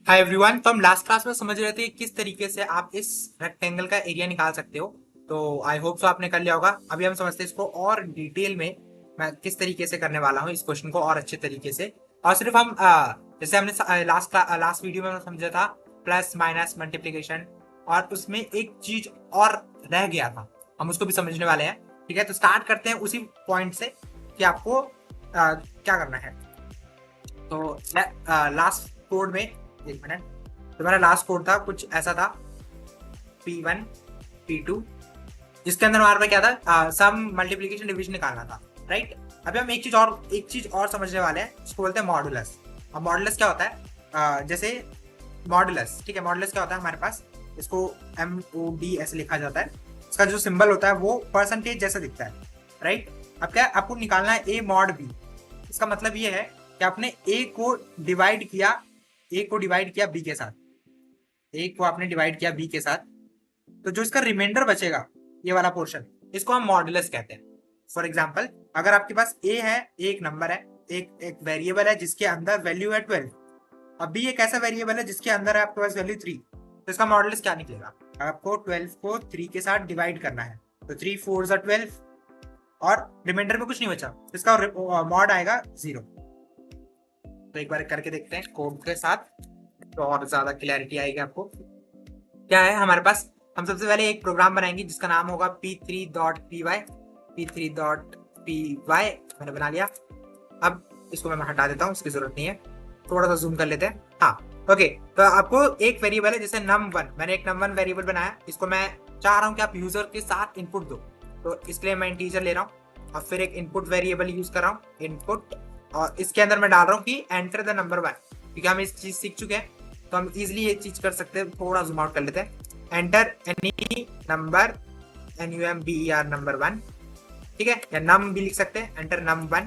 Hi everyone. तो हम last class में समझ रहे थे किस तरीके से आप इस रेक्टेंगल का एरिया निकाल सकते हो। तो आई होप सो आपने कर लिया होगा। अभी हम समझते हैं इसको और डिटेल में। मैं किस तरीके से करने वाला हूँ इस क्वेश्चन को और अच्छे तरीके से। और सिर्फ हम जैसे हमने लास्ट वीडियो में समझा था प्लस माइनस मल्टीप्लीकेशन, और उसमें एक चीज और रह गया था, हम उसको भी समझने वाले हैं। ठीक है, तो स्टार्ट करते हैं उसी पॉइंट से कि आपको क्या करना है। तो लास्ट कोड में, एक मिनट, तुम्हारा लास्ट कोड था कुछ ऐसा था, P1 P2, जिसके अंदर हमारे पास क्या था, सम मल्टीप्लीकेशन डिवीजन निकालना था। राइट। अभी हम एक चीज और समझने वाले हैं, इसको बोलते हैं मॉडुलस। अब मॉडुलस क्या होता है? जैसे मॉडुलस, ठीक है, मॉडुलस क्या होता है हमारे पास, इसको MOD ऐसे लिखा जाता है। इसका जो सिंबल होता है वो परसेंटेज जैसा दिखता है। राइट। अब क्या आपको निकालना है A मॉड B। इसका मतलब ये है कि आपने ए को डिवाइड किया बी के साथ, ए को आपने डिवाइड किया बी के साथ, तो जो इसका रिमाइंडर बचेगा, ये वाला पोर्शन, इसको हम मॉडुलस कहते हैं। फॉर एग्जाम्पल, अगर आपके पास ए है, एक नंबर है, एक एक वेरिएबल है जिसके अंदर वैल्यू है 12। अब बी एक ऐसा वेरिएबल है जिसके अंदर है आपके पास वैल्यू 3। तो इसका मॉडुलस क्या निकलेगा? आपको 12 को 3 के साथ डिवाइड करना है, तो 3 4 12, और रिमाइंडर में कुछ नहीं बचा, तो इसका मॉड आएगा 0। तो एक बार करके देखते हैं कोड के साथ, तो और ज्यादा क्लैरिटी आएगी आपको। क्या है हमारे पास, हम सबसे पहले एक प्रोग्राम बनाएंगे जिसका नाम होगा p3.py। p3.py मैंने बना लिया। अब इसको मैं हटा देता हूँ, इसकी जरूरत नहीं है। थोड़ा सा जूम कर लेते हैं। हाँ, ओके। तो आपको एक वेरिएबल है जैसे num1, मैंने एक num1 वेरिएबल बनाया, इसको मैं चाह रहा हूँ कि आप यूजर के साथ इनपुट दो। तो इसके लिए मैं इंटीजर ले रहा हूँ और फिर एक इनपुट वेरिएबल यूज कर रहा हूँ, इनपुट, और इसके अंदर मैं डाल रहा हूँ कि एंटर द नंबर 1, क्योंकि हम इस चीज सीख चुके हैं तो हम इजिली ये चीज कर सकते हैं। थोड़ा जूम आउट कर लेते हैं। Enter any number, NUMBER number 1, ठीक है, या नम भी लिख सकते हैं। एंटर num1,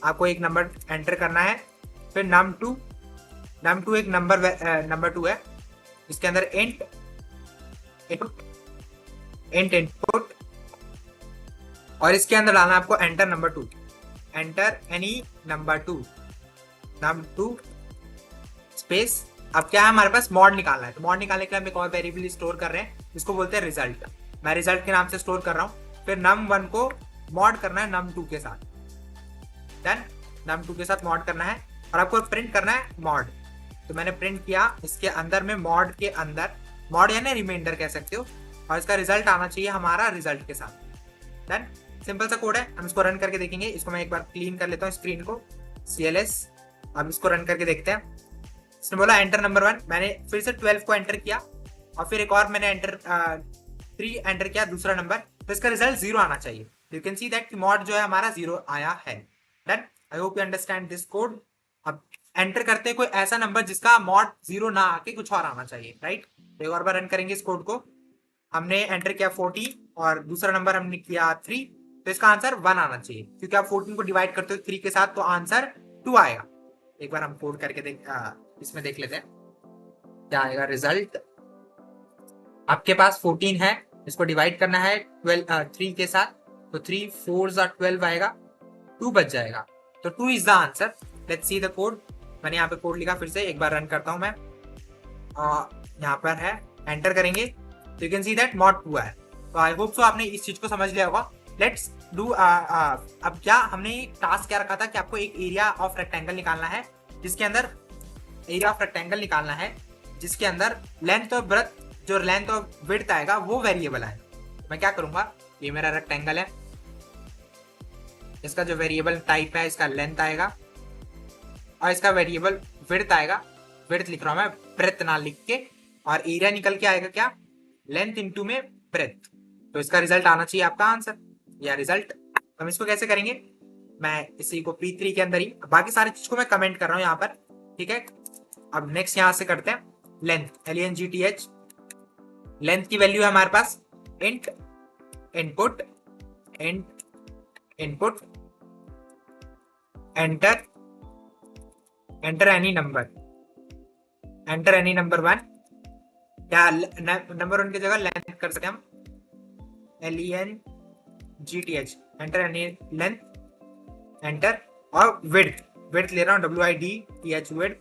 आपको एक नंबर एंटर करना है। फिर num2 एक नंबर 2 है जिसके अंदर इंट इनपुट, और इसके अंदर डालना है आपको enter number 2, enter any number 2, num2 space. अब क्या है, हमारे पास मॉड निकालना है। तो मॉड निकालने के लिए हम एक और वेरिएबल स्टोर कर रहे हैं, इसको बोलते हैं रिजल्ट। मैं रिजल्ट के नाम से स्टोर कर रहा हूँ। फिर num1 को मॉड करना है num2 के साथ, देन num2 के साथ मॉड करना है, और आपको प्रिंट करना है मॉड। तो मैंने प्रिंट किया, इसके अंदर में मॉड के अंदर, मॉड यानी रिमाइंडर कह सकते हो, और इसका रिजल्ट आना चाहिए हमारा रिजल्ट के साथ। देन सिंपल सा कोड है, हम इसको रन करके देखेंगे। इसको मैं एक बार क्लीन कर लेता हूँ स्क्रीन को, CLS। अब इसको रन करके देखते हैं। इसने बोला एंटर नंबर 1, मैंने फिर से 12 को एंटर किया, और फिर एक और मैंने 3 एंटर किया, दूसरा नंबर, तो इसका रिजल्ट 0 आना चाहिए। You can see that mod जो है हमारा 0 आया है। Done. I hope you understand this code. अब एंटर करते हैं कोई ऐसा नंबर जिसका मॉड 0 ना आके कुछ और आना चाहिए। राइट। एक और बार रन करेंगे इस कोड को। हमने एंटर किया 40 और दूसरा नंबर हमने किया 3, तो इसका आंसर 1 आना चाहिए, क्योंकि आप 14 को डिवाइड करते हो 3 के साथ, तो आंसर 2 आएगा। एक बार हम कोड करके इसमें देख लेते हैं क्या आएगा रिजल्ट। आपके पास 14 है, इसको डिवाइड करना है 3 के साथ, तो 3 4 12 आएगा, 2 बच जाएगा, तो 2 is the answer. Let's see the code. मैंने यहाँ पे कोड लिखा, फिर से एक बार रन करता हूँ मैं। यहाँ पर है, एंटर करेंगे तो you can see that mod 2 है। तो आई होप सो आपने इस चीज को समझ लिया होगा। Let's do. अब क्या हमने टास्क क्या रखा था कि आपको एक एरिया ऑफ रेक्टेंगल निकालना है, जिसके अंदर एरिया ऑफ रेक्टेंगल निकालना है जिसके अंदर लेंथ और ब्रेथ, जो लेंथ और विड्थ आएगा वो वेरिएबल है। मैं क्या करूंगा, ये मेरा रेक्टेंगल है, इसका जो वेरिएबल टाइप है इसका लेंथ आएगा, और इसका वेरिएबल विड्थ आएगा। विड्थ लिख रहा हूं मैं ब्रेथ ना लिख के, और एरिया निकल के आएगा क्या, लेंथ इंटू में ब्रेथ। तो इसका रिजल्ट आना चाहिए आपका आंसर या रिजल्ट। हम इसको कैसे करेंगे, मैं इसी को P3 के अंदर ही, बाकी सारी चीज को मैं कमेंट कर रहा हूं यहाँ पर। ठीक है। अब नेक्स्ट यहां से करते हैं लेंथ, LENGTH। लेंथ की वैल्यू है हमारे पास int input, int input, enter enter any number, enter any number 1, क्या नंबर 1 की जगह लेंथ कर सकते हैं हम, LENGTH, enter any length, enter. और विड्थ ले रहा हूँ WIDTH, विड्थ,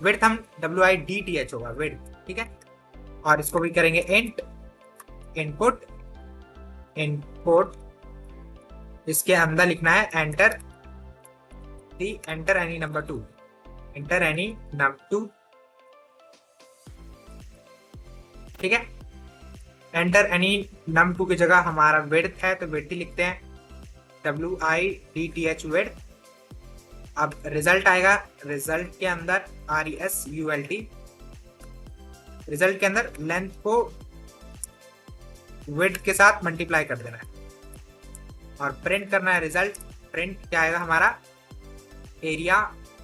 विड्थ हम WIDTH होगा विड्थ, ठीक है। और इसको भी करेंगे इंट इनपुट इनपुट, इसके अंदर लिखना है enter any number 2, enter any number 2, ठीक है। एंटर एनी नम 2 की जगह हमारा विड्थ है तो विड्थ ही लिखते हैं WIDTH विड्थ। अब रिजल्ट आएगा, रिजल्ट के अंदर RESULT, रिजल्ट के अंदर लेंथ को विड्थ के साथ मल्टीप्लाई कर देना है और प्रिंट करना है रिजल्ट। प्रिंट क्या आएगा हमारा, एरिया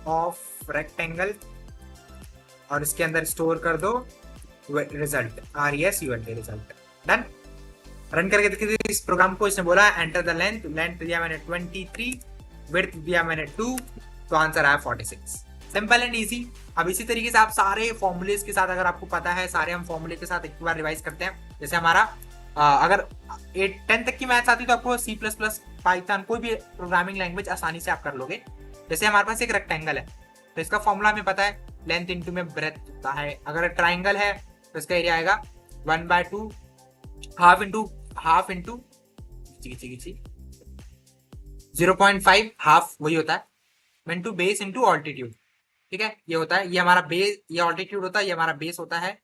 ऑफ रेक्टेंगल, और इसके अंदर स्टोर कर दो result RESULT result. Done. Run करके देखिए इस प्रोग्राम को। इसने बोला एंटर द लेंथ, लेंथ दिया मैंने 23, विड्थ दिया मैंने 2, तो आंसर आया 46। Simple and easy. अब इसी तरीके से आप सारे फॉर्मूलेस के साथ, अगर आपको पता है, सारे हम फॉर्मूले के साथ एक बार रिवाइज करते हैं। जैसे हमारा अगर 10 तक की मैथ्स आती तो आपको C++, पाइथन, कोई भी प्रोग्रामिंग लैंग्वेज आसानी से आप कर लोगे। जैसे हमारे पास एक रेक्टेंगल है तो इसका फॉर्मूला हमें पता है, लेंथ इंटू में ब्रेथ होता है। अगर ट्राइंगल है तो इसका एरिया आएगा 1/2, हाफ इंटू 0.5, हाफ वही होता है, इंटू बेस इंटू ऑल्टीट्यूड, ठीक है। ये होता है, ये हमारा बेस, ये ऑल्टीट्यूड होता है, ये हमारा बेस होता है।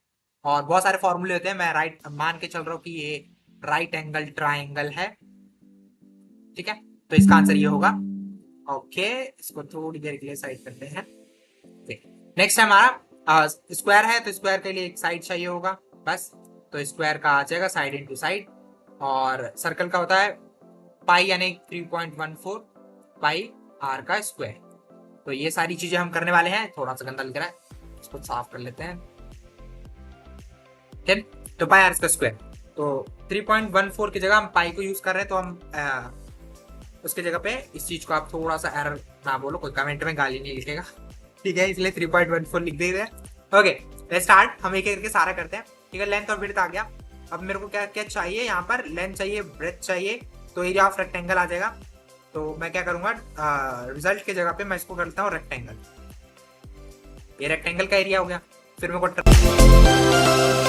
और बहुत सारे फॉर्मूले होते हैं, मैं मान के चल रहा हूँ कि ये राइट एंगल ट्राइंगल है, ठीक है। तो इसका आंसर ये होगा। ओके, इसको थोड़ी देर के लिए साइड करते हैं। नेक्स्ट है हमारा स्क्वायर है, तो स्क्वायर के लिए एक साइड चाहिए होगा बस, तो स्क्वायर का आ जाएगा साइड इंटू साइड। और सर्कल का होता है पाई यानी 3.14 पाई r का स्क्वायर। तो ये सारी चीजें हम करने वाले हैं। थोड़ा सा गंदा लग रहा है, इसको साफ कर लेते हैं, ठीक। तो पाई r का स्क्वायर, तो 3.14 की जगह हम पाई को यूज कर रहे हैं, तो हम उसके जगह पे इस चीज को आप थोड़ा सा एरर ना बोलो, कोई कमेंट में गाली नहीं लिखेगा, ठीक है, इसलिए 3.14 लिख दे रहे। ओके स्टार्ट, हम एक एक करके सारा करते हैं, ठीक है। लेंथ और विड्थ आ गया। अब मेरे को क्या क्या चाहिए, यहाँ पर लेंथ चाहिए, ब्रेथ चाहिए, तो एरिया ऑफ रेक्टेंगल आ जाएगा। तो मैं क्या करूंगा, रिजल्ट की जगह पे मैं इसको करता हूँ रेक्टेंगल। ये रेक्टेंगल का एरिया हो गया। फिर मेरे को